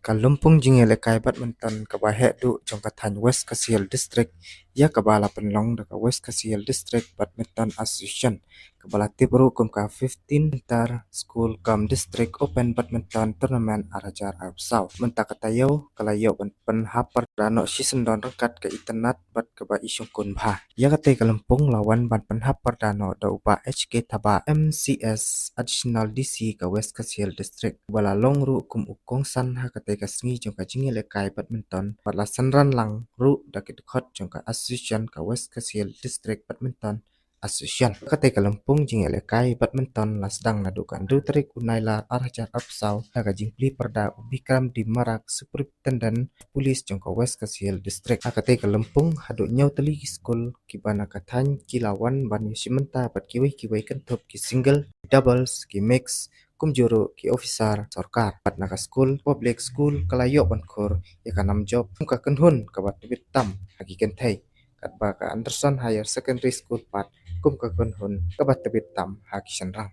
Kalumpong jingele kai badminton kabahe du jongkathan West Kasiel District ya kabala penlong daka West Kasiel District Badminton Association kabala tibru kum ka 15 inter school kam district open badminton tournament arajar absau mentakatayo kalayo pen hapar dano season don rekat ke internet bad kaba isung kun bha ya kate kalumpong lawan ban pen hapar dano da upa HK Thaba MCS additional DC ka West Kasiel District bala longru kum ukong san ha kate kasngi jongka jingele kai badminton bala sanran lang ru dakit khot jongka association ka West Kasiel District Badminton Association kate kalumpong jingele kai badminton lasdang nadukan du tarik unaila arajar absau daga jingpli perda ubikram di marak superintendent pulis jongka West Kasiel District kate kalumpong hadu nyau teli school kibana kathan kilawan ban yusimenta bat kiwai kentop ki single doubles ki mix kumjuru ki officer sarkar patnaka school public school kalayo bankur ya kanam job ka kenhun ka bat bitam hagi kenthai katba ka Anderson Higher Secondary School pat kum ka kenhun ka bat bitam hagi sanrang